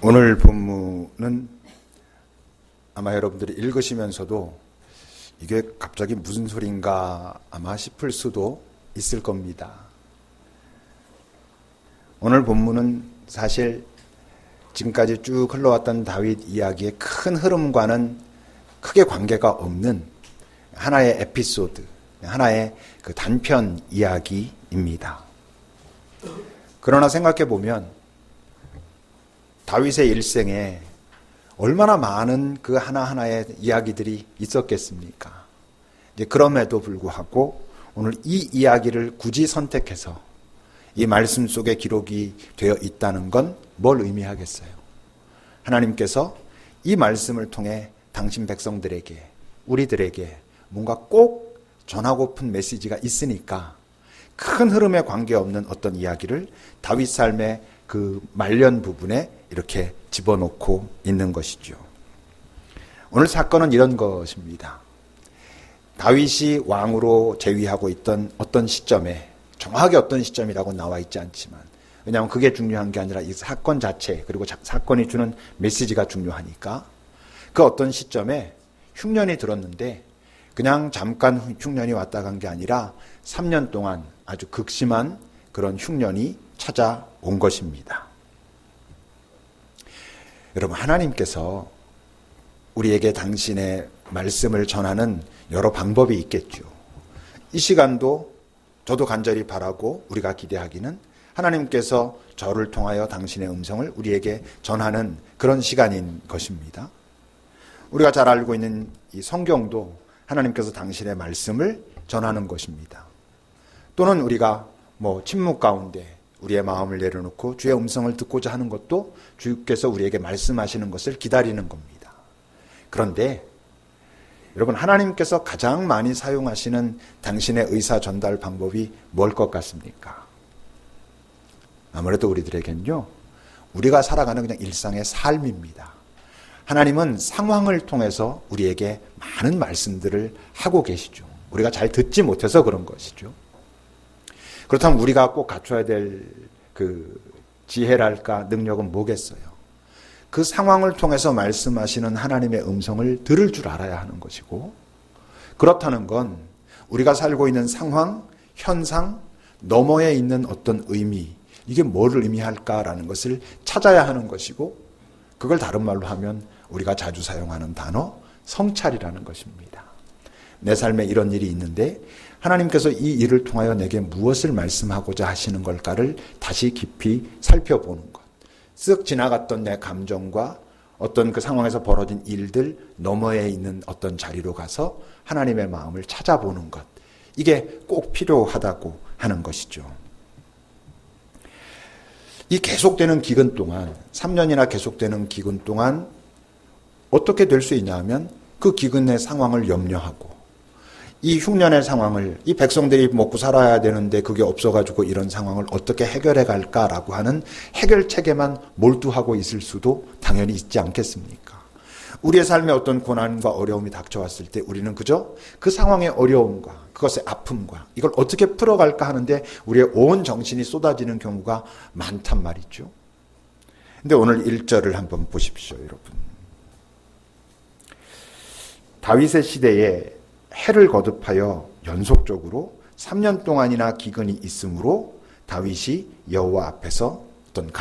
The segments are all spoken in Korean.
오늘 본문은 아마 여러분들이 읽으시면서도 이게 갑자기 무슨 소린가 아마 싶을 수도 있을 겁니다. 오늘 본문은 사실 지금까지 쭉 흘러왔던 다윗 이야기의 큰 흐름과는 크게 관계가 없는 하나의 에피소드, 하나의 그 단편 이야기입니다. 그러나 생각해 보면 다윗의 일생에 얼마나 많은 그 하나하나의 이야기들이 있었겠습니까? 이제 그럼에도 불구하고 오늘 이 이야기를 굳이 선택해서 이 말씀 속에 기록이 되어 있다는 건 뭘 의미하겠어요? 하나님께서 이 말씀을 통해 당신 백성들에게, 우리들에게 뭔가 꼭 전하고픈 메시지가 있으니까 큰 흐름에 관계없는 어떤 이야기를 다윗 삶의 그 말년 부분에 이렇게 집어넣고 있는 것이죠. 오늘 사건은 이런 것입니다. 다윗이 왕으로 재위하고 있던 어떤 시점에, 정확하게 어떤 시점이라고 나와 있지 않지만, 왜냐하면 그게 중요한 게 아니라 이 사건 자체, 그리고 사건이 주는 메시지가 중요하니까 그 어떤 시점에 흉년이 들었는데 그냥 잠깐 흉년이 왔다 간 게 아니라 3년 동안 아주 극심한 그런 흉년이 찾아온 것입니다. 여러분, 하나님께서 우리에게 당신의 말씀을 전하는 여러 방법이 있겠죠. 이 시간도 저도 간절히 바라고 우리가 기대하기는 하나님께서 저를 통하여 당신의 음성을 우리에게 전하는 그런 시간인 것입니다. 우리가 잘 알고 있는 이 성경도 하나님께서 당신의 말씀을 전하는 것입니다. 또는 우리가 침묵 가운데 우리의 마음을 내려놓고 주의 음성을 듣고자 하는 것도 주께서 우리에게 말씀하시는 것을 기다리는 겁니다. 그런데 여러분, 하나님께서 가장 많이 사용하시는 당신의 의사 전달 방법이 뭘 것 같습니까? 아무래도 우리들에겐요, 우리가 살아가는 그냥 일상의 삶입니다. 하나님은 상황을 통해서 우리에게 많은 말씀들을 하고 계시죠. 우리가 잘 듣지 못해서 그런 것이죠. 그렇다면 우리가 꼭 갖춰야 될 그 지혜랄까 능력은 뭐겠어요? 그 상황을 통해서 말씀하시는 하나님의 음성을 들을 줄 알아야 하는 것이고, 그렇다는 건 우리가 살고 있는 상황, 현상, 너머에 있는 어떤 의미, 이게 뭐를 의미할까라는 것을 찾아야 하는 것이고, 그걸 다른 말로 하면 우리가 자주 사용하는 단어, 성찰이라는 것입니다. 내 삶에 이런 일이 있는데 하나님께서 이 일을 통하여 내게 무엇을 말씀하고자 하시는 걸까를 다시 깊이 살펴보는 것. 쓱 지나갔던 내 감정과 어떤 그 상황에서 벌어진 일들 너머에 있는 어떤 자리로 가서 하나님의 마음을 찾아보는 것. 이게 꼭 필요하다고 하는 것이죠. 이 계속되는 기근 동안, 3년이나 계속되는 기근 동안 어떻게 될 수 있냐 하면 그 기근의 상황을 염려하고, 이 흉년의 상황을, 이 백성들이 먹고 살아야 되는데 그게 없어가지고 이런 상황을 어떻게 해결해 갈까라고 하는 해결책에만 몰두하고 있을 수도 당연히 있지 않겠습니까? 우리의 삶에 어떤 고난과 어려움이 닥쳐왔을 때 우리는 그저 그 상황의 어려움과 그것의 아픔과 이걸 어떻게 풀어갈까 하는데 우리의 온 정신이 쏟아지는 경우가 많단 말이죠. 근데 오늘 1절을 한번 보십시오, 여러분. 다윗의 시대에 해를 거듭하여 연속적으로 3년 동안이나 기근이 있으므로 다윗이 여호와 앞에서 어떤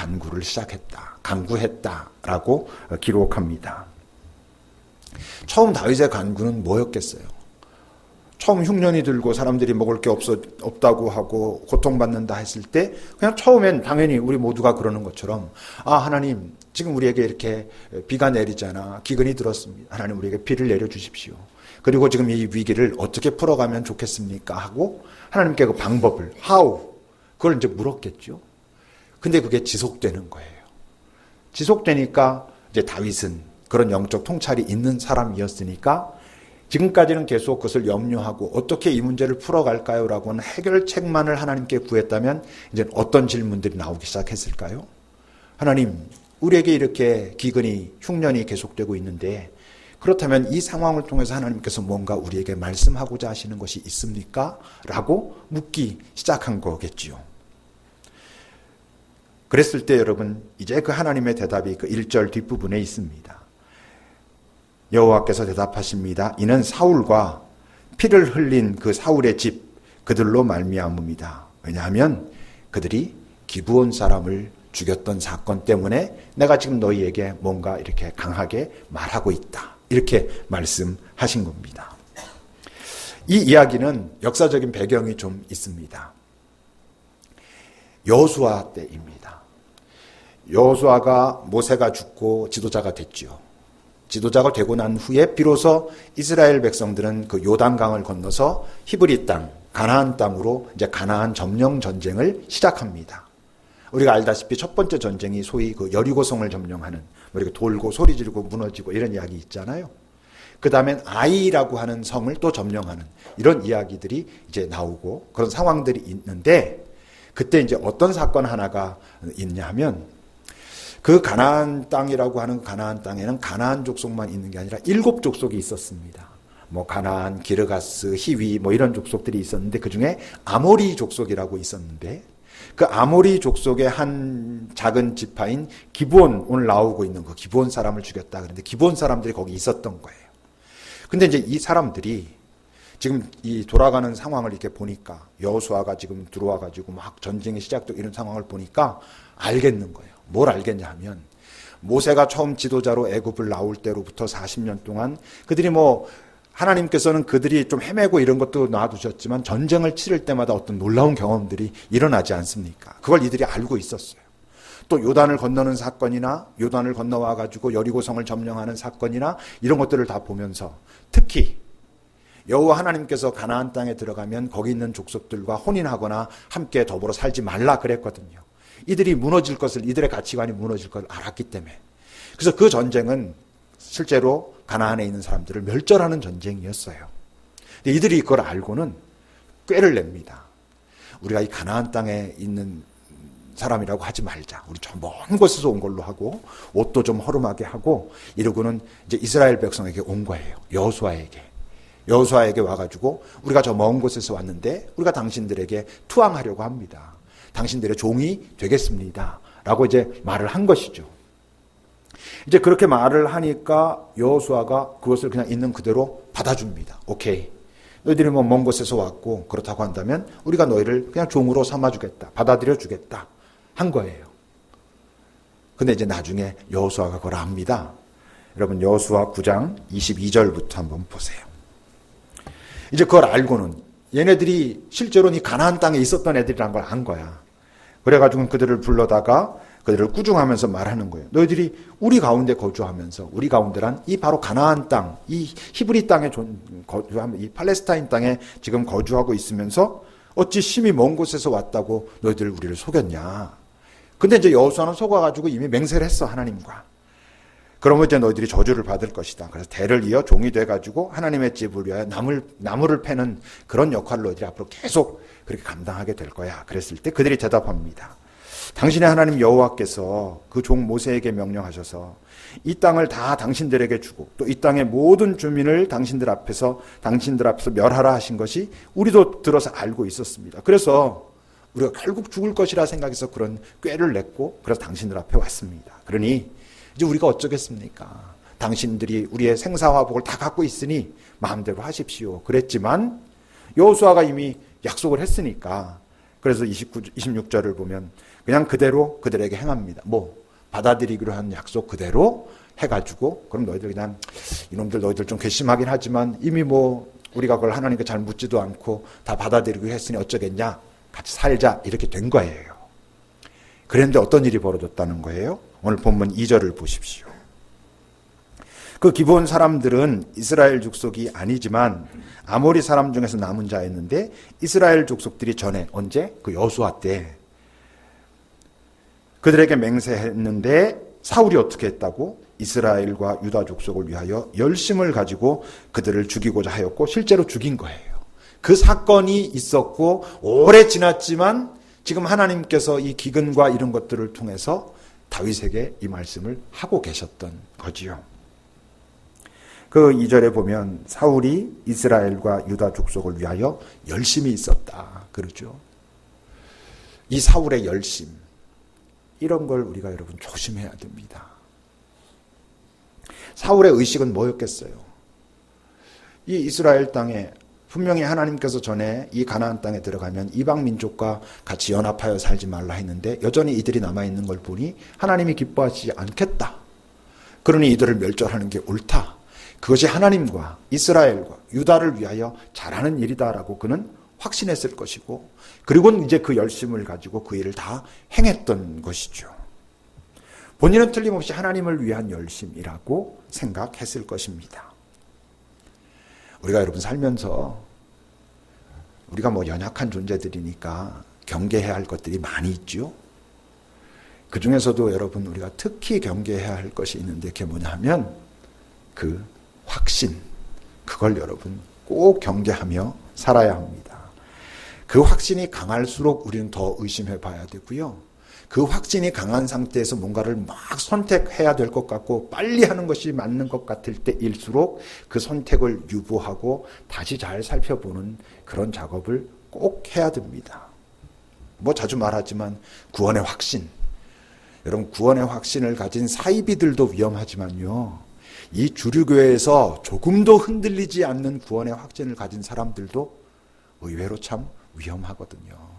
간구했다라고 기록합니다. 처음 다윗의 간구는 뭐였겠어요? 처음 흉년이 들고 사람들이 먹을 게 없다고 하고 고통받는다 했을 때 그냥 처음엔 당연히 우리 모두가 그러는 것처럼, 하나님 지금 우리에게 이렇게 비가 내리잖아, 기근이 들었습니다. 하나님 우리에게 비를 내려주십시오. 그리고 지금 이 위기를 어떻게 풀어가면 좋겠습니까? 하고 하나님께 그 방법을, 그걸 이제 물었겠죠. 근데 그게 지속되는 거예요. 지속되니까 이제 다윗은 그런 영적 통찰이 있는 사람이었으니까 지금까지는 계속 그것을 염려하고 어떻게 이 문제를 풀어갈까요? 라고 하는 해결책만을 하나님께 구했다면 이제 어떤 질문들이 나오기 시작했을까요? 하나님, 우리에게 이렇게 기근이, 흉년이 계속되고 있는데 그렇다면 이 상황을 통해서 하나님께서 뭔가 우리에게 말씀하고자 하시는 것이 있습니까? 라고 묻기 시작한 거겠지요. 그랬을 때 여러분 이제 그 하나님의 대답이 그 1절 뒷부분에 있습니다. 여호와께서 대답하십니다. 이는 사울과 피를 흘린 그 사울의 집 그들로 말미암음이다. 왜냐하면 그들이 기브온 사람을 죽였던 사건 때문에 내가 지금 너희에게 뭔가 이렇게 강하게 말하고 있다. 이렇게 말씀하신 겁니다. 이 이야기는 역사적인 배경이 좀 있습니다. 여호수아 때입니다. 여호수아가 모세가 죽고 지도자가 됐죠. 지도자가 되고 난 후에 비로소 이스라엘 백성들은 그 요단강을 건너서 히브리 땅, 가나안 땅으로 이제 가나안 점령 전쟁을 시작합니다. 우리가 알다시피 첫 번째 전쟁이 소위 그 여리고성을 점령하는, 이렇게 돌고 소리 지르고 무너지고 이런 이야기 있잖아요. 그 다음엔 아이라고 하는 성을 또 점령하는 이런 이야기들이 이제 나오고 그런 상황들이 있는데, 그때 이제 어떤 사건 하나가 있냐 하면, 그 가나안 땅이라고 하는 가나안 땅에는 가나안 족속만 있는 게 아니라 7족속이 있었습니다. 뭐 가나안, 기르가스, 히위 뭐 이런 족속들이 있었는데, 그 중에 아모리 족속이라고 있었는데, 그 아모리 족속의 한 작은 지파인 기브온, 오늘 나오고 있는 그 기브온 사람을 죽였다 그랬는데, 기브온 사람들이 거기 있었던 거예요. 근데 이제 이 사람들이 지금 이 돌아가는 상황을 이렇게 보니까, 여호수아가 지금 들어와 가지고 막 전쟁이 시작되고 이런 상황을 보니까 알겠는 거예요. 뭘 알겠냐 하면, 모세가 처음 지도자로 애굽을 나올 때로부터 40년 동안 그들이 뭐 하나님께서는 그들이 좀 헤매고 이런 것도 놔두셨지만 전쟁을 치를 때마다 어떤 놀라운 경험들이 일어나지 않습니까? 그걸 이들이 알고 있었어요. 또 요단을 건너는 사건이나 요단을 건너와 가지고 여리고성을 점령하는 사건이나 이런 것들을 다 보면서, 특히 여호와 하나님께서 가나안 땅에 들어가면 거기 있는 족속들과 혼인하거나 함께 더불어 살지 말라 그랬거든요. 이들이 무너질 것을, 이들의 가치관이 무너질 것을 알았기 때문에. 그래서 그 전쟁은 실제로 가나안에 있는 사람들을 멸절하는 전쟁이었어요. 근데 이들이 그걸 알고는 꾀를 냅니다. 우리가 이 가나안 땅에 있는 사람이라고 하지 말자. 우리 저 먼 곳에서 온 걸로 하고, 옷도 좀 허름하게 하고, 이러고는 이제 이스라엘 백성에게 온 거예요. 여호수아에게 와가지고, 우리가 저 먼 곳에서 왔는데 우리가 당신들에게 투항하려고 합니다. 당신들의 종이 되겠습니다. 라고 이제 말을 한 것이죠. 이제 그렇게 말을 하니까 여호수아가 그것을 그냥 있는 그대로 받아줍니다. 오케이. 너희들이 뭐 먼 곳에서 왔고 그렇다고 한다면 우리가 너희를 그냥 종으로 삼아주겠다. 받아들여주겠다. 한 거예요. 근데 이제 나중에 여호수아가 그걸 압니다. 여러분, 여호수아 9장 22절부터 한번 보세요. 이제 그걸 알고는, 얘네들이 실제로는 이 가나안 땅에 있었던 애들이란 걸 안 거야. 그래가지고 그들을 불러다가 그들을 꾸중하면서 말하는 거예요. 너희들이 우리 가운데 거주하면서, 우리 가운데란 이 바로 가나안 땅, 이 히브리 땅에 거주하면, 이 팔레스타인 땅에 지금 거주하고 있으면서 어찌 심히 먼 곳에서 왔다고 너희들 우리를 속였냐. 근데 이제 여호수아는 속아가지고 이미 맹세를 했어, 하나님과. 그러면 이제 너희들이 저주를 받을 것이다. 그래서 대를 이어 종이 돼가지고 하나님의 집을 위하여 나무를 패는 그런 역할을 너희들이 앞으로 계속 그렇게 감당하게 될 거야. 그랬을 때 그들이 대답합니다. 당신의 하나님 여호와께서 그 종 모세에게 명령하셔서 이 땅을 다 당신들에게 주고 또 이 땅의 모든 주민을 당신들 앞에서 멸하라 하신 것이 우리도 들어서 알고 있었습니다. 그래서 우리가 결국 죽을 것이라 생각해서 그런 꾀를 냈고, 그래서 당신들 앞에 왔습니다. 그러니 이제 우리가 어쩌겠습니까? 당신들이 우리의 생사화복을 다 갖고 있으니 마음대로 하십시오. 그랬지만 여호수아가 이미 약속을 했으니까, 그래서 26절을 보면 그냥 그대로 그들에게 행합니다. 뭐 받아들이기로 한 약속 그대로 해가지고, 그럼 너희들 그냥, 이놈들 너희들 좀 괘씸하긴 하지만 이미 뭐 우리가 그걸 하나님께 잘 묻지도 않고 다 받아들이기로 했으니 어쩌겠냐, 같이 살자, 이렇게 된 거예요. 그런데 어떤 일이 벌어졌다는 거예요? 오늘 본문 2절을 보십시오. 그 기브온 사람들은 이스라엘 족속이 아니지만 아모리 사람 중에서 남은 자였는데, 이스라엘 족속들이 전에, 언제? 그 여호수아 때 그들에게 맹세했는데, 사울이 어떻게 했다고? 이스라엘과 유다 족속을 위하여 열심을 가지고 그들을 죽이고자 하였고 실제로 죽인 거예요. 그 사건이 있었고 오래 지났지만 지금 하나님께서 이 기근과 이런 것들을 통해서 다윗에게 이 말씀을 하고 계셨던 거지요. 그 2절에 보면 사울이 이스라엘과 유다 족속을 위하여 열심히 있었다 그러죠. 이 사울의 열심, 이런 걸 우리가 여러분 조심해야 됩니다. 사울의 의식은 뭐였겠어요? 이 이스라엘 땅에 분명히 하나님께서 전에 이 가나안 땅에 들어가면 이방 민족과 같이 연합하여 살지 말라 했는데 여전히 이들이 남아있는 걸 보니 하나님이 기뻐하지 않겠다. 그러니 이들을 멸절하는 게 옳다. 그것이 하나님과 이스라엘과 유다를 위하여 잘하는 일이다라고 그는 확신했을 것이고, 그리고는 이제 그 열심을 가지고 그 일을 다 행했던 것이죠. 본인은 틀림없이 하나님을 위한 열심이라고 생각했을 것입니다. 우리가 여러분 살면서 우리가 뭐 연약한 존재들이니까 경계해야 할 것들이 많이 있죠. 그 중에서도 여러분 우리가 특히 경계해야 할 것이 있는데 그게 뭐냐 하면 그 확신, 그걸 여러분 꼭 경계하며 살아야 합니다. 그 확신이 강할수록 우리는 더 의심해 봐야 되고요. 그 확신이 강한 상태에서 뭔가를 막 선택해야 될 것 같고 빨리 하는 것이 맞는 것 같을 때일수록 그 선택을 유보하고 다시 잘 살펴보는 그런 작업을 꼭 해야 됩니다. 뭐 자주 말하지만 구원의 확신, 여러분 구원의 확신을 가진 사이비들도 위험하지만요, 이 주류교회에서 조금도 흔들리지 않는 구원의 확신을 가진 사람들도 의외로 참 위험하거든요.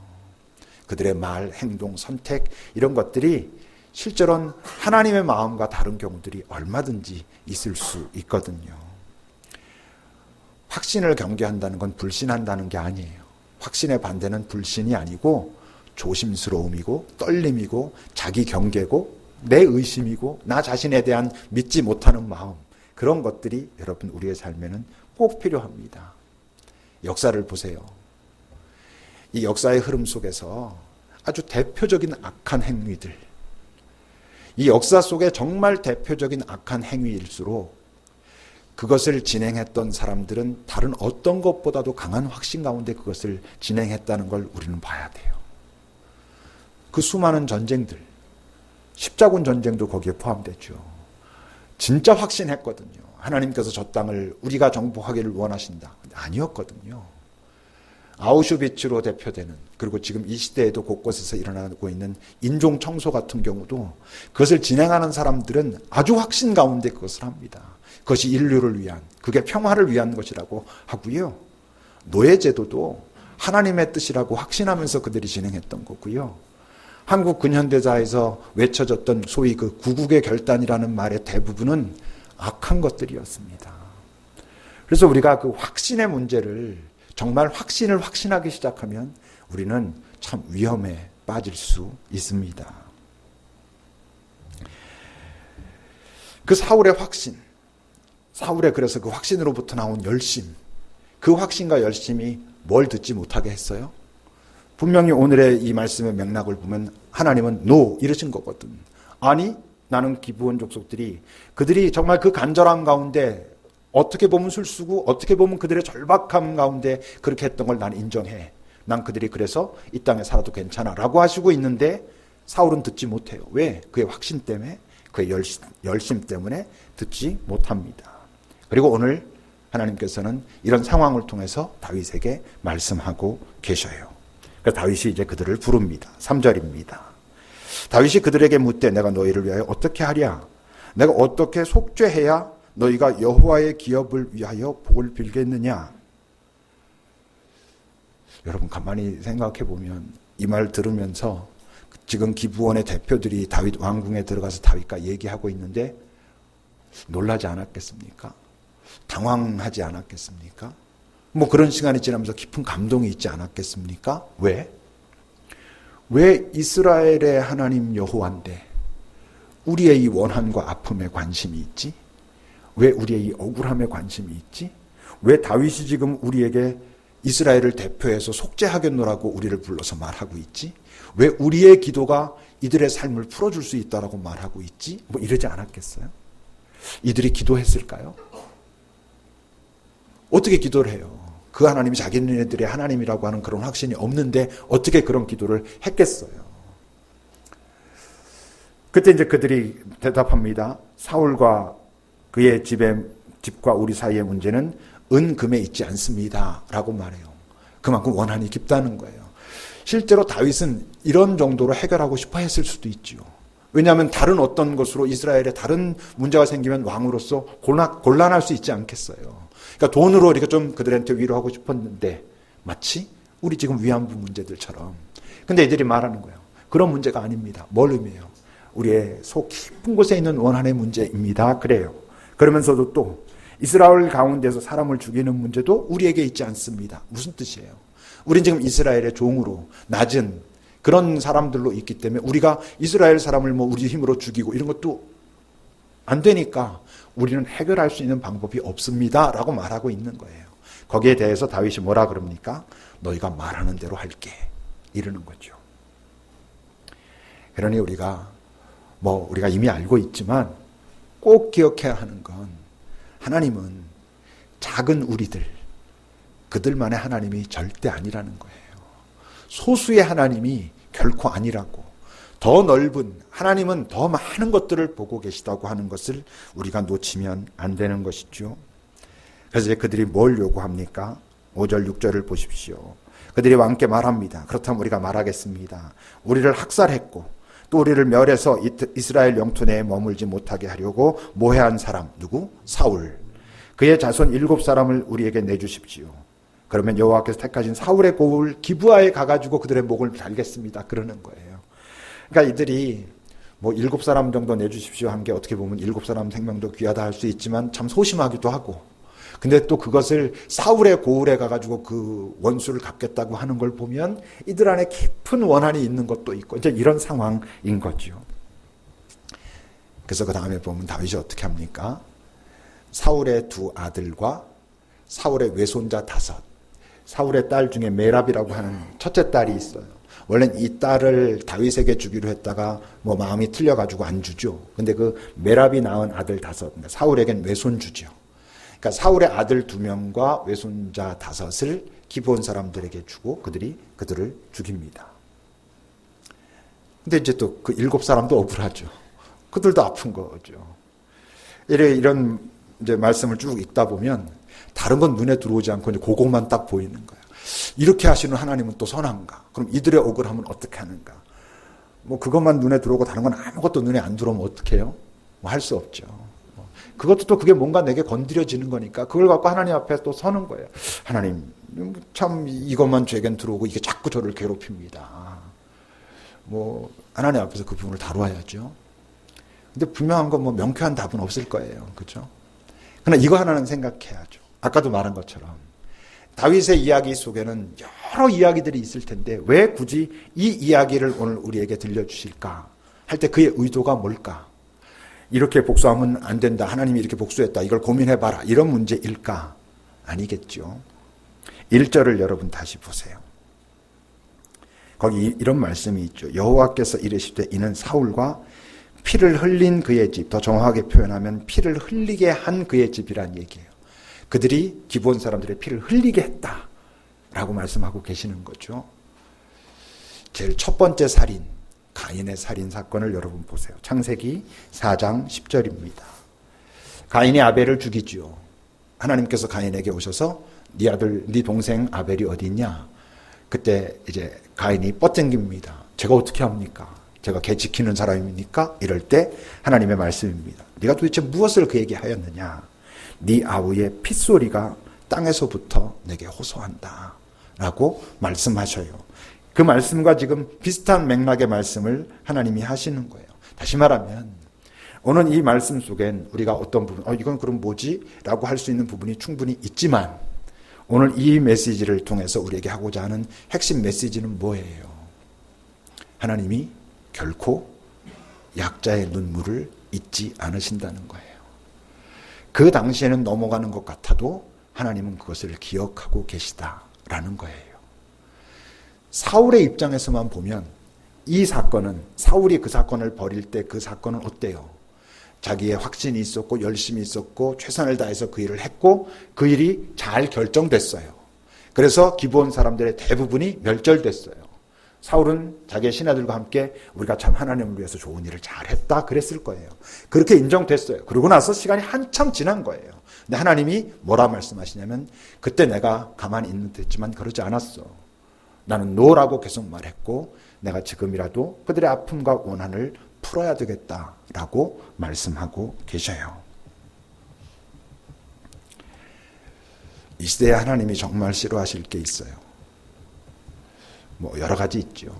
그들의 말, 행동, 선택 이런 것들이 실제로는 하나님의 마음과 다른 경우들이 얼마든지 있을 수 있거든요. 확신을 경계한다는 건 불신한다는 게 아니에요. 확신의 반대는 불신이 아니고 조심스러움이고 떨림이고 자기 경계고 내 의심이고 나 자신에 대한 믿지 못하는 마음, 그런 것들이 여러분 우리의 삶에는 꼭 필요합니다. 역사를 보세요. 이 역사의 흐름 속에서 아주 대표적인 악한 행위들, 이 역사 속에 정말 대표적인 악한 행위일수록 그것을 진행했던 사람들은 다른 어떤 것보다도 강한 확신 가운데 그것을 진행했다는 걸 우리는 봐야 돼요. 그 수많은 전쟁들, 십자군 전쟁도 거기에 포함됐죠. 진짜 확신했거든요. 하나님께서 저 땅을 우리가 정복하기를 원하신다. 아니었거든요. 아우슈비츠로 대표되는, 그리고 지금 이 시대에도 곳곳에서 일어나고 있는 인종 청소 같은 경우도 그것을 진행하는 사람들은 아주 확신 가운데 그것을 합니다. 그것이 인류를 위한, 그게 평화를 위한 것이라고 하고요. 노예제도도 하나님의 뜻이라고 확신하면서 그들이 진행했던 거고요. 한국 근현대사에서 외쳐졌던 소위 그 구국의 결단이라는 말의 대부분은 악한 것들이었습니다. 그래서 우리가 그 확신의 문제를, 정말 확신을 확신하기 시작하면 우리는 참 위험에 빠질 수 있습니다. 그 사울의 확신, 사울의 그래서 그 확신으로부터 나온 열심, 그 확신과 열심이 뭘 듣지 못하게 했어요? 분명히 오늘의 이 말씀의 맥락을 보면 하나님은 노 이러신 거거든. 아니, 나는 기브온 족속들이 그들이 정말 그 간절함 가운데 어떻게 보면 술수고 어떻게 보면 그들의 절박함 가운데 그렇게 했던 걸 난 인정해. 난 그들이 그래서 이 땅에 살아도 괜찮아 라고 하시고 있는데 사울은 듣지 못해요. 왜? 그의 확신 때문에, 그의 열심 때문에 듣지 못합니다. 그리고 오늘 하나님께서는 이런 상황을 통해서 다윗에게 말씀하고 계셔요. 그래서 다윗이 이제 그들을 부릅니다. 3절입니다. 다윗이 그들에게 묻되 내가 너희를 위하여 어떻게 하랴? 내가 어떻게 속죄해야 너희가 여호와의 기업을 위하여 복을 빌겠느냐? 여러분 가만히 생각해 보면 이 말 들으면서 지금 기브온의 대표들이 다윗 왕궁에 들어가서 다윗과 얘기하고 있는데 놀라지 않았겠습니까? 당황하지 않았겠습니까? 뭐 그런 시간이 지나면서 깊은 감동이 있지 않았겠습니까? 왜? 왜 이스라엘의 하나님 여호와인데 우리의 이 원한과 아픔에 관심이 있지? 왜 우리의 이 억울함에 관심이 있지? 왜 다윗이 지금 우리에게 이스라엘을 대표해서 속죄하겠노라고 우리를 불러서 말하고 있지? 왜 우리의 기도가 이들의 삶을 풀어줄 수 있다라고 말하고 있지? 뭐 이러지 않았겠어요? 이들이 기도했을까요? 어떻게 기도를 해요? 그 하나님이 자기네들의 하나님이라고 하는 그런 확신이 없는데 어떻게 그런 기도를 했겠어요? 그때 이제 그들이 대답합니다. 사울과 그의 집과 우리 사이의 문제는 은금에 있지 않습니다 라고 말해요. 그만큼 원한이 깊다는 거예요. 실제로 다윗은 이런 정도로 해결하고 싶어 했을 수도 있죠. 왜냐하면 다른 어떤 것으로 이스라엘에 다른 문제가 생기면 왕으로서 곤란할 수 있지 않겠어요. 그러니까 돈으로 이렇게 좀 그들한테 위로하고 싶었는데 마치 우리 지금 위안부 문제들처럼. 근데 이들이 말하는 거예요. 그런 문제가 아닙니다. 뭘 의미해요? 우리의 속 깊은 곳에 있는 원한의 문제입니다. 그래요. 그러면서도 또 이스라엘 가운데서 사람을 죽이는 문제도 우리에게 있지 않습니다. 무슨 뜻이에요? 우린 지금 이스라엘의 종으로 낮은 그런 사람들로 있기 때문에 우리가 이스라엘 사람을 뭐 우리 힘으로 죽이고 이런 것도 안 되니까 우리는 해결할 수 있는 방법이 없습니다. 라고 말하고 있는 거예요. 거기에 대해서 다윗이 뭐라 그럽니까? 너희가 말하는 대로 할게. 이러는 거죠. 그러니 우리가 이미 알고 있지만 꼭 기억해야 하는 건 하나님은 작은 우리들, 그들만의 하나님이 절대 아니라는 거예요. 소수의 하나님이 결코 아니라고. 더 넓은 하나님은 더 많은 것들을 보고 계시다고 하는 것을 우리가 놓치면 안 되는 것이죠. 그래서 이제 그들이 뭘 요구합니까? 5절 6절을 보십시오. 그들이 왕께 말합니다. 그렇다면 우리가 말하겠습니다. 우리를 학살했고 또 우리를 멸해서 이스라엘 영토 내에 머물지 못하게 하려고 모해한 사람 누구? 사울. 그의 자손 7사람을 우리에게 내주십시오. 그러면 여호와께서 택하신 사울의 고을 기브아에 가가지고 그들의 목을 달겠습니다. 그러는 거예요. 그러니까 이들이 7사람 정도 내주십시오 한 게 어떻게 보면 7사람 생명도 귀하다 할 수 있지만 참 소심하기도 하고, 근데 또 그것을 사울의 고을에 가가지고 그 원수를 갚겠다고 하는 걸 보면 이들 안에 깊은 원한이 있는 것도 있고 이제 이런 상황인 거죠. 그래서 그 다음에 보면 다윗이 어떻게 합니까? 사울의 2 아들과 사울의 외손자 5, 사울의 딸 중에 메랍이라고 하는 첫째 딸이 있어요. 원래는 이 딸을 다윗에게 주기로 했다가 마음이 틀려가지고 안 주죠. 근데 그 메랍이 낳은 아들 5, 그러니까 사울에겐 외손주죠. 그러니까 사울의 아들 2명과 외손자 5을 기브온 사람들에게 주고 그들을 죽입니다. 근데 이제 또 그 7사람도 억울하죠. 그들도 아픈 거죠. 이런 이제 말씀을 쭉 읽다 보면 다른 건 눈에 들어오지 않고 이제 그것만 딱 보이는 거예요. 이렇게 하시는 하나님은 또 선한가? 그럼 이들의 억울함은 어떻게 하는가? 그것만 눈에 들어오고 다른 건 아무것도 눈에 안 들어오면 어떻게 해요? 할 수 없죠. 그것도 또 그게 뭔가 내게 건드려지는 거니까 그걸 갖고 하나님 앞에 또 서는 거예요. 하나님, 참 이것만 죄겐 들어오고 이게 자꾸 저를 괴롭힙니다. 하나님 앞에서 그 부분을 다루어야죠. 근데 분명한 건 명쾌한 답은 없을 거예요. 그렇죠? 그러나 이거 하나는 생각해야죠. 아까도 말한 것처럼 다윗의 이야기 속에는 여러 이야기들이 있을 텐데 왜 굳이 이 이야기를 오늘 우리에게 들려주실까? 할 때 그의 의도가 뭘까? 이렇게 복수하면 안 된다. 하나님이 이렇게 복수했다. 이걸 고민해봐라. 이런 문제일까? 아니겠죠. 1절을 여러분 다시 보세요. 거기 이런 말씀이 있죠. 여호와께서 이르시되 이는 사울과 피를 흘린 그의 집, 더 정확하게 표현하면 피를 흘리게 한 그의 집이란 얘기예요. 그들이 기브온 사람들의 피를 흘리게 했다라고 말씀하고 계시는 거죠. 제일 첫 번째 살인, 가인의 살인 사건을 여러분 보세요. 창세기 4장 10절입니다. 가인이 아벨을 죽이지요. 하나님께서 가인에게 오셔서 네 아들, 네 동생 아벨이 어디 있냐? 그때 이제 가인이 뻗쟁깁니다. 제가 어떻게 합니까? 제가 개 지키는 사람입니까? 이럴 때 하나님의 말씀입니다. 네가 도대체 무엇을 그에게 하였느냐? 네 아우의 핏소리가 땅에서부터 내게 호소한다 라고 말씀하셔요. 그 말씀과 지금 비슷한 맥락의 말씀을 하나님이 하시는 거예요. 다시 말하면 오늘 이 말씀 속엔 우리가 어떤 부분, 이건 그럼 뭐지? 라고 할 수 있는 부분이 충분히 있지만 오늘 이 메시지를 통해서 우리에게 하고자 하는 핵심 메시지는 뭐예요? 하나님이 결코 약자의 눈물을 잊지 않으신다는 거예요. 그 당시에는 넘어가는 것 같아도 하나님은 그것을 기억하고 계시다라는 거예요. 사울의 입장에서만 보면 이 사건은, 사울이 그 사건을 벌일 때 그 사건은 어때요? 자기의 확신이 있었고 열심이 있었고 최선을 다해서 그 일을 했고 그 일이 잘 결정됐어요. 그래서 기브온 사람들의 대부분이 멸절됐어요. 사울은 자기의 신하들과 함께 우리가 참 하나님을 위해서 좋은 일을 잘했다 그랬을 거예요. 그렇게 인정됐어요. 그러고 나서 시간이 한참 지난 거예요. 근데 하나님이 뭐라 말씀하시냐면 그때 내가 가만히 있는 듯했지만 그러지 않았어. 나는 노라고 계속 말했고 내가 지금이라도 그들의 아픔과 원한을 풀어야 되겠다라고 말씀하고 계셔요. 이 시대에 하나님이 정말 싫어하실 게 있어요. 뭐 여러 가지 있죠.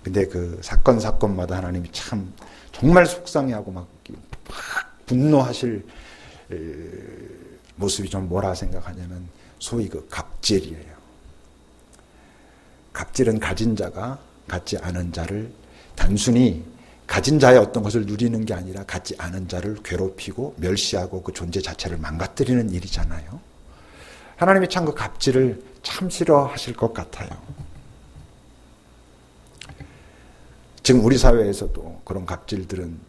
근데 그 사건마다 하나님이 참 정말 속상해하고 막 분노하실 모습이 좀 뭐라 생각하냐면 소위 그 갑질이에요. 갑질은 가진 자가 갖지 않은 자를 단순히 가진 자의 어떤 것을 누리는 게 아니라 갖지 않은 자를 괴롭히고 멸시하고 그 존재 자체를 망가뜨리는 일이잖아요. 하나님이 참 그 갑질을 참 싫어하실 것 같아요. 지금 우리 사회에서도 그런 갑질들은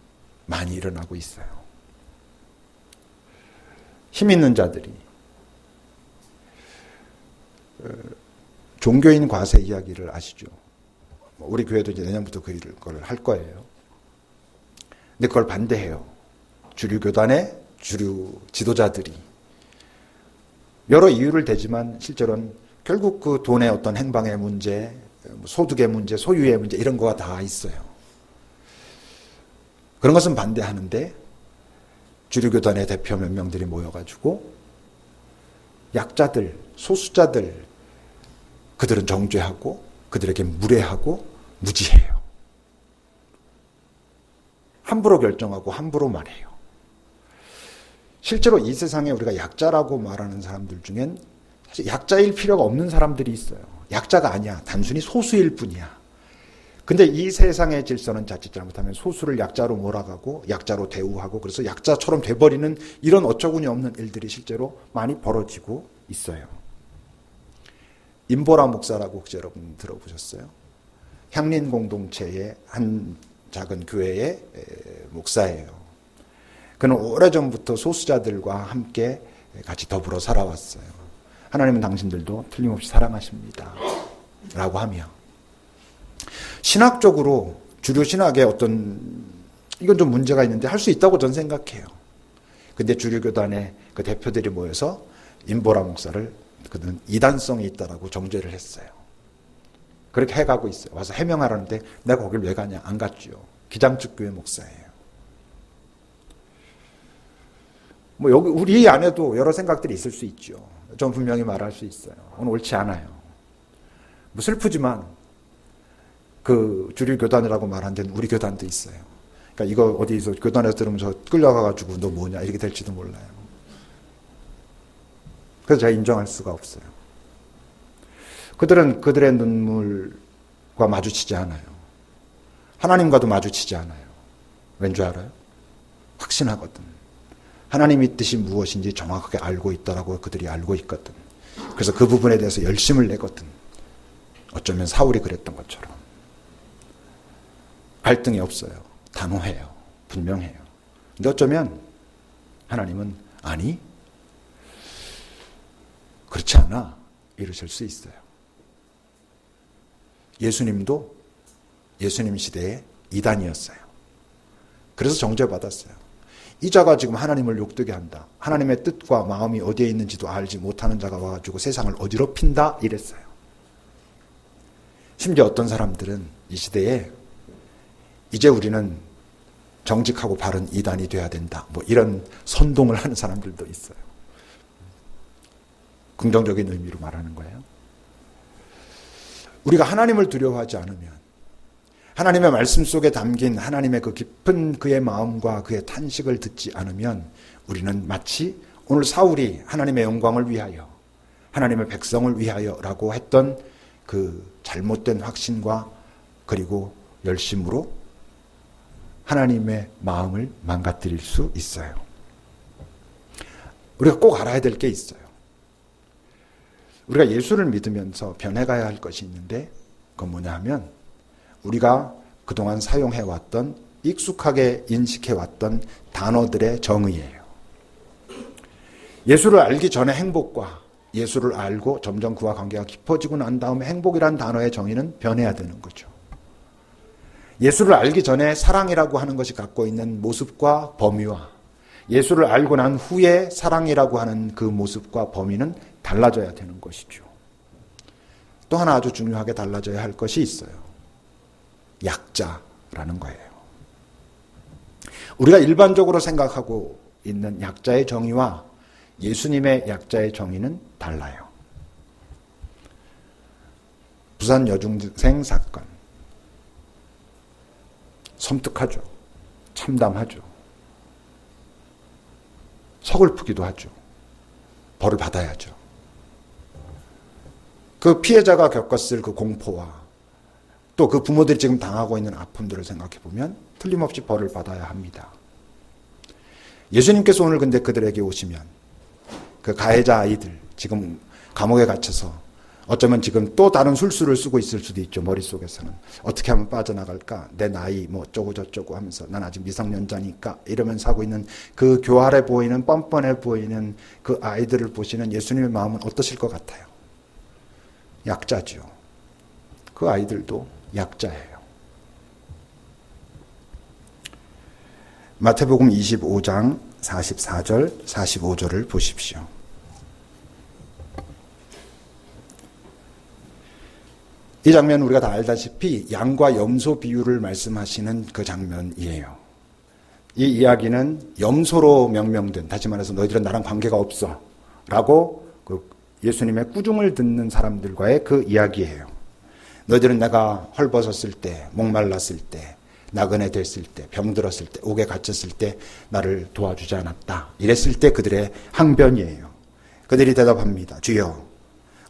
많이 일어나고 있어요. 힘 있는 자들이 종교인 과세 이야기를 아시죠? 우리 교회도 이제 내년부터 그걸 할 거예요. 근데 그걸 반대해요. 주류 교단의 주류 지도자들이. 여러 이유를 대지만 실제로는 결국 그 돈의 어떤 행방의 문제, 소득의 문제, 소유의 문제 이런 거가 다 있어요. 그런 것은 반대하는데 주류교단의 대표 몇 명들이 모여가지고 약자들, 소수자들 그들은 정죄하고 그들에게 무례하고 무지해요. 함부로 결정하고 함부로 말해요. 실제로 이 세상에 우리가 약자라고 말하는 사람들 중엔 사실 약자일 필요가 없는 사람들이 있어요. 약자가 아니야. 단순히 소수일 뿐이야. 근데 이 세상의 질서는 자칫 잘못하면 소수를 약자로 몰아가고 약자로 대우하고 그래서 약자처럼 돼버리는 이런 어처구니 없는 일들이 실제로 많이 벌어지고 있어요. 임보라 목사라고 혹시 여러분 들어보셨어요? 향린 공동체의 한 작은 교회의 목사예요. 그는 오래전부터 소수자들과 함께 같이 더불어 살아왔어요. 하나님은 당신들도 틀림없이 사랑하십니다. 라고 하며 신학적으로 주류 신학에 어떤 이건 좀 문제가 있는데 할 수 있다고 저는 생각해요. 근데 주류 교단의 그 대표들이 모여서 임보라 목사를 그는 이단성이 있다라고 정죄를 했어요. 그렇게 해가고 있어요. 와서 해명하라는데 내가 거길 왜 가냐? 안 갔죠. 기장측 교회 목사예요. 뭐 여기 우리 안에도 여러 생각들이 있을 수 있죠. 좀 분명히 말할 수 있어요. 오늘 옳지 않아요. 뭐 슬프지만 그 주류 교단이라고 말한 데는 우리 교단도 있어요. 그러니까 이거 어디서 교단에서 들으면서 끌려가가지고 너 뭐냐 이렇게 될지도 몰라요. 그래서 제가 인정할 수가 없어요. 그들은 그들의 눈물과 마주치지 않아요. 하나님과도 마주치지 않아요. 왠 줄 알아요? 확신하거든. 하나님의 뜻이 무엇인지 정확하게 알고 있다라고 그들이 알고 있거든. 그래서 그 부분에 대해서 열심을 내거든. 어쩌면 사울이 그랬던 것처럼. 갈등이 없어요. 단호해요. 분명해요. 근데 어쩌면 하나님은 아니, 그렇지 않아 이러실 수 있어요. 예수님도 예수님 시대에 이단이었어요. 그래서 정죄받았어요. 이 자가 지금 하나님을 욕되게 한다. 하나님의 뜻과 마음이 어디에 있는지도 알지 못하는 자가 와가지고 세상을 어지럽힌다 이랬어요. 심지어 어떤 사람들은 이 시대에 이제 우리는 정직하고 바른 이단이 돼야 된다. 뭐 이런 선동을 하는 사람들도 있어요. 긍정적인 의미로 말하는 거예요. 우리가 하나님을 두려워하지 않으면 하나님의 말씀 속에 담긴 하나님의 그 깊은 그의 마음과 그의 탄식을 듣지 않으면 우리는 마치 오늘 사울이 하나님의 영광을 위하여 하나님의 백성을 위하여라고 했던 그 잘못된 확신과 그리고 열심으로 하나님의 마음을 망가뜨릴 수 있어요. 우리가 꼭 알아야 될 게 있어요. 우리가 예수를 믿으면서 변해가야 할 것이 있는데 그건 뭐냐 하면 우리가 그동안 사용해왔던 익숙하게 인식해왔던 단어들의 정의예요. 예수를 알기 전에 행복과 예수를 알고 점점 그와 관계가 깊어지고 난 다음에 행복이란 단어의 정의는 변해야 되는 거죠. 예수를 알기 전에 사랑이라고 하는 것이 갖고 있는 모습과 범위와 예수를 알고 난 후에 사랑이라고 하는 그 모습과 범위는 달라져야 되는 것이죠. 또 하나 아주 중요하게 달라져야 할 것이 있어요. 약자라는 거예요. 우리가 일반적으로 생각하고 있는 약자의 정의와 예수님의 약자의 정의는 달라요. 부산 여중생 사건. 섬뜩하죠. 참담하죠. 서글프기도 하죠. 벌을 받아야죠. 그 피해자가 겪었을 그 공포와 또 그 부모들이 지금 당하고 있는 아픔들을 생각해 보면 틀림없이 벌을 받아야 합니다. 예수님께서 오늘 근데 그들에게 오시면 그 가해자 아이들 지금 감옥에 갇혀서 어쩌면 지금 또 다른 술수를 쓰고 있을 수도 있죠. 머릿속에서는 어떻게 하면 빠져나갈까, 내 나이 뭐 어쩌고 저쩌고 하면서 난 아직 미성년자니까 이러면서 하고 있는 그 교활해 보이는 뻔뻔해 보이는 그 아이들을 보시는 예수님의 마음은 어떠실 것 같아요? 약자죠. 그 아이들도 약자예요. 마태복음 25장 44절 45절을 보십시오. 이 장면은 우리가 다 알다시피 양과 염소 비유를 말씀하시는 그 장면이에요. 이 이야기는 염소로 명명된, 다시 말해서 너희들은 나랑 관계가 없어 라고 그 예수님의 꾸중을 듣는 사람들과의 그 이야기예요. 너희들은 내가 헐벗었을 때, 목말랐을 때, 나그네 됐을 때, 병들었을 때, 옥에 갇혔을 때 나를 도와주지 않았다. 이랬을 때 그들의 항변이에요. 그들이 대답합니다. 주여,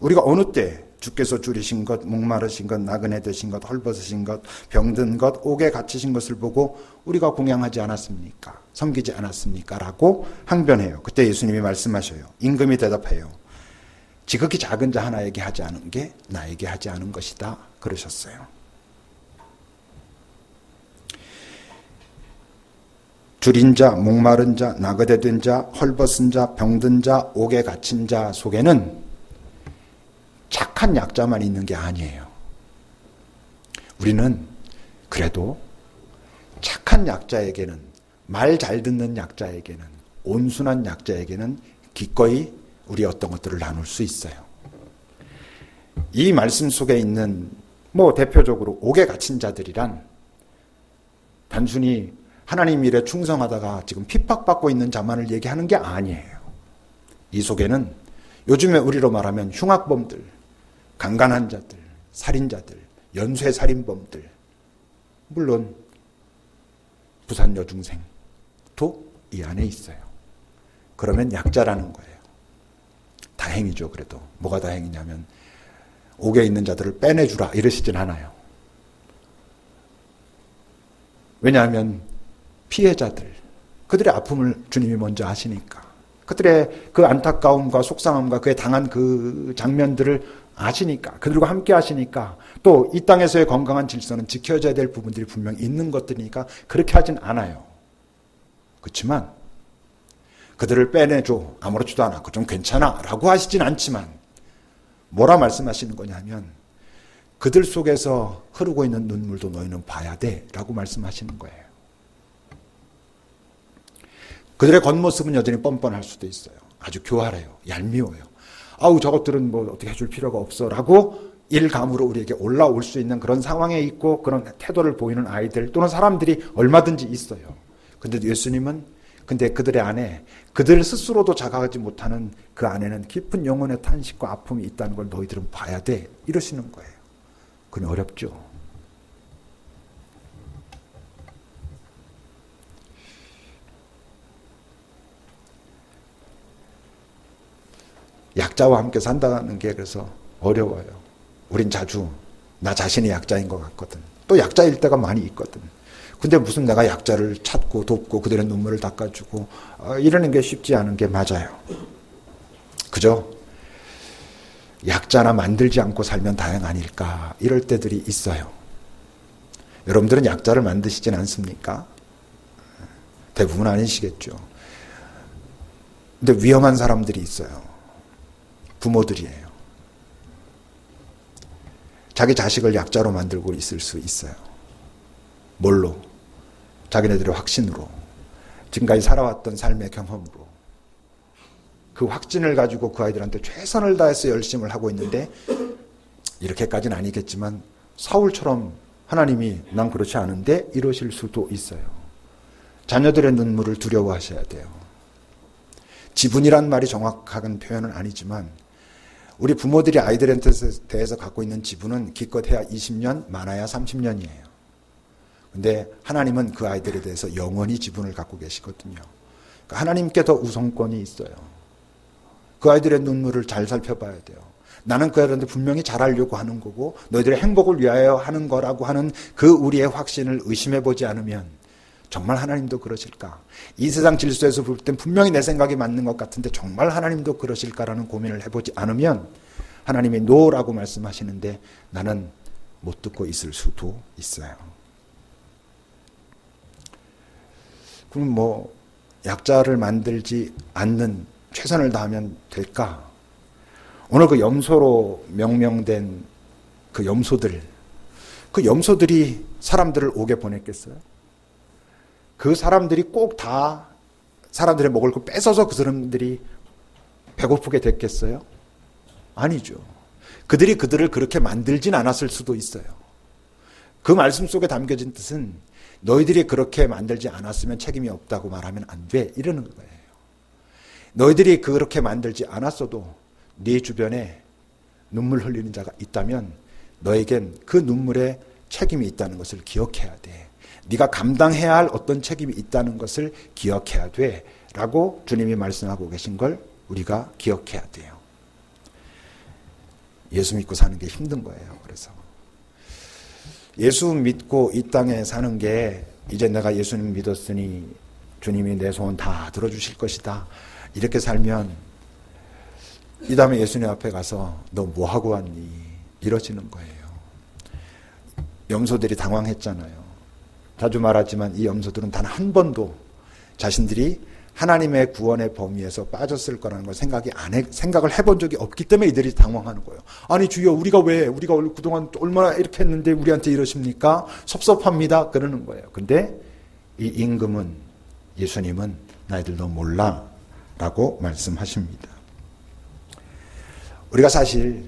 우리가 어느 때 주께서 줄이신 것, 목마르신 것, 나그네 되신 것, 헐벗으신 것, 병든 것, 옥에 갇히신 것을 보고 우리가 공양하지 않았습니까? 섬기지 않았습니까? 라고 항변해요. 그때 예수님이 말씀하셔요. 임금이 대답해요. 지극히 작은 자 하나에게 하지 않은 게 나에게 하지 않은 것이다. 그러셨어요. 줄인 자, 목마른 자, 나그네 된 자, 헐벗은 자, 병든 자, 옥에 갇힌 자 속에는 착한 약자만 있는 게 아니에요. 우리는 그래도 착한 약자에게는, 말 잘 듣는 약자에게는, 온순한 약자에게는 기꺼이 우리 어떤 것들을 나눌 수 있어요. 이 말씀 속에 있는 대표적으로 옥에 갇힌 자들이란 단순히 하나님 일에 충성하다가 지금 핍박받고 있는 자만을 얘기하는 게 아니에요. 이 속에는 요즘에 우리로 말하면 흉악범들, 강간한 자들, 살인자들, 연쇄살인범들, 물론 부산 여중생도 이 안에 있어요. 그러면 약자라는 거예요. 다행이죠. 그래도 뭐가 다행이냐면 옥에 있는 자들을 빼내주라 이러시진 않아요. 왜냐하면 피해자들, 그들의 아픔을 주님이 먼저 아시니까, 그들의 그 안타까움과 속상함과 그에 당한 그 장면들을 아시니까, 그들과 함께 하시니까, 또 이 땅에서의 건강한 질서는 지켜져야 될 부분들이 분명 있는 것들이니까 그렇게 하진 않아요. 그렇지만 그들을 빼내줘, 아무렇지도 않았고 좀 괜찮아 라고 하시진 않지만 뭐라 말씀하시는 거냐면 그들 속에서 흐르고 있는 눈물도 너희는 봐야 돼 라고 말씀하시는 거예요. 그들의 겉모습은 여전히 뻔뻔할 수도 있어요. 아주 교활해요. 얄미워요. 아우 저것들은 뭐 어떻게 해줄 필요가 없어 라고 일감으로 우리에게 올라올 수 있는 그런 상황에 있고 그런 태도를 보이는 아이들 또는 사람들이 얼마든지 있어요. 근데 예수님은 근데 그들의 안에 그들 스스로도 자각하지 못하는 그 안에는 깊은 영혼의 탄식과 아픔이 있다는 걸 너희들은 봐야 돼 이러시는 거예요. 그건 어렵죠. 약자와 함께 산다는 게 그래서 어려워요. 우린 자주 나 자신이 약자인 것 같거든. 또 약자일 때가 많이 있거든. 근데 무슨 내가 약자를 찾고 돕고 그들의 눈물을 닦아주고 이러는 게 쉽지 않은 게 맞아요. 그죠? 약자나 만들지 않고 살면 다행 아닐까 이럴 때들이 있어요. 여러분들은 약자를 만드시진 않습니까? 대부분 아니시겠죠. 근데 위험한 사람들이 있어요. 부모들이에요. 자기 자식을 약자로 만들고 있을 수 있어요. 뭘로? 자기네들의 확신으로, 지금까지 살아왔던 삶의 경험으로 그 확신을 가지고 그 아이들한테 최선을 다해서 열심을 하고 있는데 이렇게까지는 아니겠지만 사울처럼 하나님이 난 그렇지 않은데 이러실 수도 있어요. 자녀들의 눈물을 두려워하셔야 돼요. 지분이란 말이 정확한 표현은 아니지만 우리 부모들이 아이들한테 대해서 갖고 있는 지분은 기껏해야 20년, 많아야 30년이에요. 근데 하나님은 그 아이들에 대해서 영원히 지분을 갖고 계시거든요. 그러니까 하나님께 더 우선권이 있어요. 그 아이들의 눈물을 잘 살펴봐야 돼요. 나는 그 아이들한테 분명히 잘하려고 하는 거고 너희들의 행복을 위하여 하는 거라고 하는 그 우리의 확신을 의심해 보지 않으면 정말 하나님도 그러실까? 이 세상 질서에서 볼 땐 분명히 내 생각이 맞는 것 같은데 정말 하나님도 그러실까라는 고민을 해보지 않으면 하나님이 노라고 말씀하시는데 나는 못 듣고 있을 수도 있어요. 그럼 뭐 약자를 만들지 않는 최선을 다하면 될까? 오늘 그 염소로 명명된 그 염소들이 사람들을 옥에 보냈겠어요? 그 사람들이 꼭 다 사람들의 먹을 거 뺏어서 그 사람들이 배고프게 됐겠어요? 아니죠. 그들이 그들을 그렇게 만들진 않았을 수도 있어요. 그 말씀 속에 담겨진 뜻은 너희들이 그렇게 만들지 않았으면 책임이 없다고 말하면 안 돼. 이러는 거예요. 너희들이 그렇게 만들지 않았어도 네 주변에 눈물 흘리는 자가 있다면 너에겐 그 눈물에 책임이 있다는 것을 기억해야 돼. 네가 감당해야 할 어떤 책임이 있다는 것을 기억해야 돼. 라고 주님이 말씀하고 계신 걸 우리가 기억해야 돼요. 예수 믿고 사는 게 힘든 거예요. 그래서 예수 믿고 이 땅에 사는 게 이제 내가 예수님 믿었으니 주님이 내 소원 다 들어주실 것이다. 이렇게 살면 이 다음에 예수님 앞에 가서 너 뭐하고 왔니? 이러지는 거예요. 염소들이 당황했잖아요. 자주 말하지만 이 염소들은 단 한 번도 자신들이 하나님의 구원의 범위에서 빠졌을 거라는 걸 생각을 해본 적이 없기 때문에 이들이 당황하는 거예요. 아니 주여 우리가 그동안 얼마나 이렇게 했는데 우리한테 이러십니까? 섭섭합니다. 그러는 거예요. 근데 이 임금은 예수님은 나희들 너 몰라 라고 말씀하십니다. 우리가 사실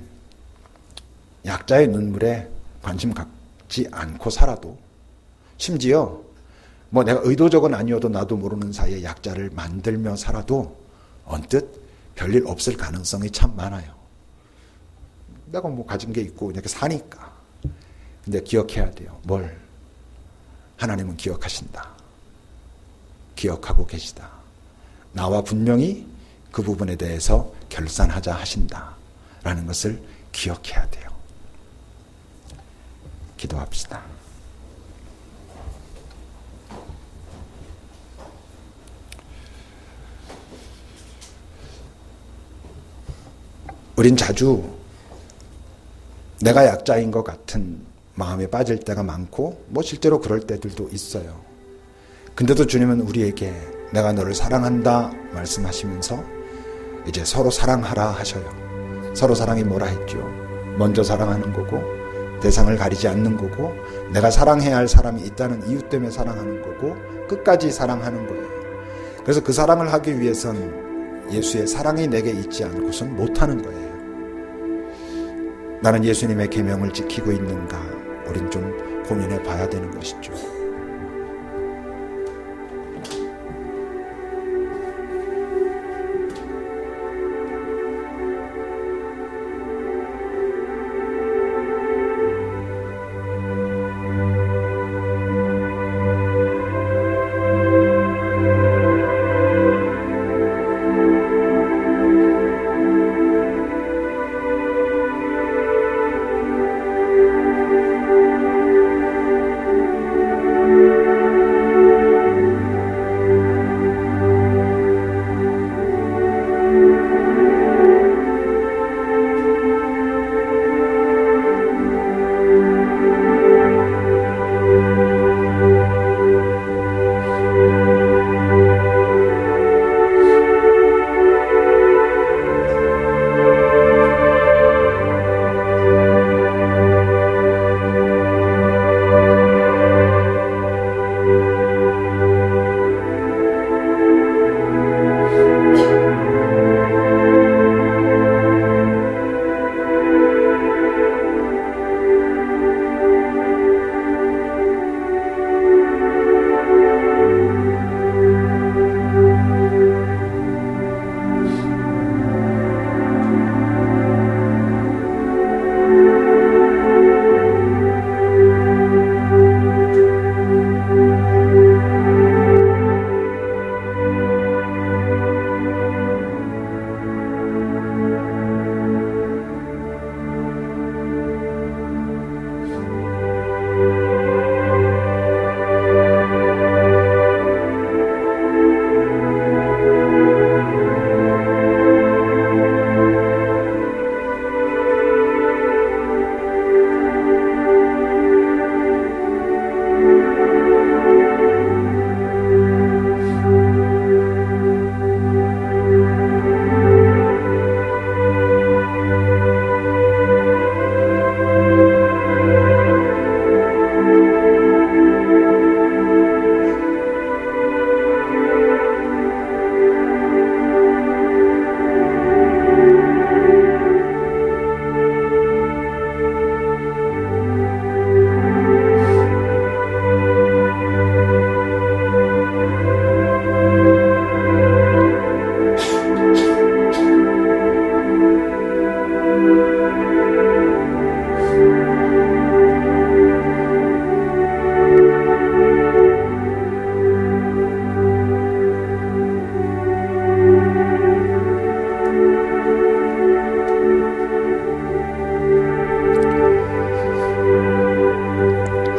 약자의 눈물에 관심 갖지 않고 살아도 심지어 뭐 내가 의도적은 아니어도 나도 모르는 사이에 약자를 만들며 살아도 언뜻 별일 없을 가능성이 참 많아요. 내가 뭐 가진 게 있고 이렇게 사니까. 근데 기억해야 돼요. 뭘? 하나님은 기억하신다. 기억하고 계시다. 나와 분명히 그 부분에 대해서 결산하자 하신다. 라는 것을 기억해야 돼요. 기도합시다. 우린 자주 내가 약자인 것 같은 마음에 빠질 때가 많고 뭐 실제로 그럴 때들도 있어요. 근데도 주님은 우리에게 내가 너를 사랑한다 말씀하시면서 이제 서로 사랑하라 하셔요. 서로 사랑이 뭐라 했죠? 먼저 사랑하는 거고 대상을 가리지 않는 거고 내가 사랑해야 할 사람이 있다는 이유 때문에 사랑하는 거고 끝까지 사랑하는 거예요. 그래서 그 사랑을 하기 위해선 예수의 사랑이 내게 있지 않고선 못하는 거예요. 나는 예수님의 계명을 지키고 있는가? 우린 좀 고민해 봐야 되는 것이죠.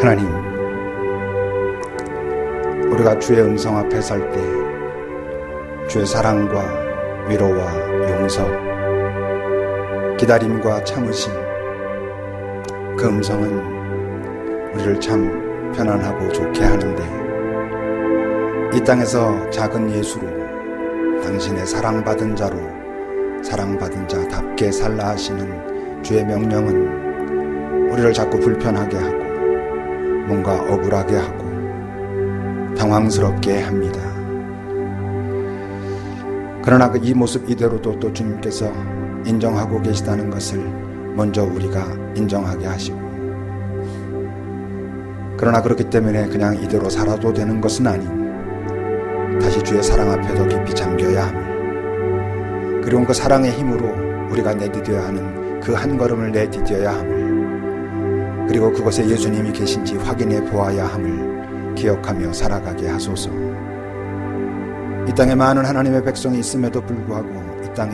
하나님, 우리가 주의 음성 앞에 설 때 주의 사랑과 위로와 용서, 기다림과 참으심, 그 음성은 우리를 참 편안하고 좋게 하는데, 이 땅에서 작은 예수로 당신의 사랑받은 자로 사랑받은 자답게 살라 하시는 주의 명령은 우리를 자꾸 불편하게 하고 뭔가 억울하게 하고 당황스럽게 합니다. 그러나 이 모습 이대로도 또 주님께서 인정하고 계시다는 것을 먼저 우리가 인정하게 하시고, 그러나 그렇기 때문에 그냥 이대로 살아도 되는 것은 아닌 다시 주의 사랑 앞에 더 깊이 잠겨야 함을, 그리고 그 사랑의 힘으로 우리가 내디뎌야 하는 그 한 걸음을 내디뎌야 함을, 그리고 그곳에 예수님이 계신지 확인해 보아야 함을 기억하며 살아가게 하소서. 이 땅에 많은 하나님의 백성이 있음에도 불구하고 이 땅에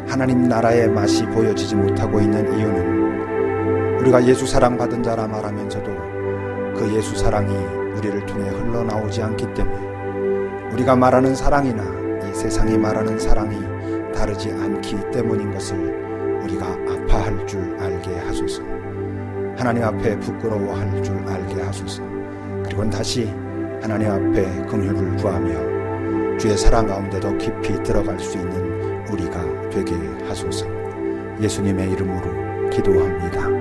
하나님 나라의 맛이 보여지지 못하고 있는 이유는 우리가 예수 사랑받은 자라 말하면서도 그 예수 사랑이 우리를 통해 흘러나오지 않기 때문에, 우리가 말하는 사랑이나 이 세상이 말하는 사랑이 다르지 않기 때문인 것을 우리가 아파할 줄 알게 하소서. 하나님 앞에 부끄러워할 줄 알게 하소서. 그리고 다시 하나님 앞에 긍휼을 구하며 주의 사랑 가운데 더 깊이 들어갈 수 있는 우리가 되게 하소서. 예수님의 이름으로 기도합니다.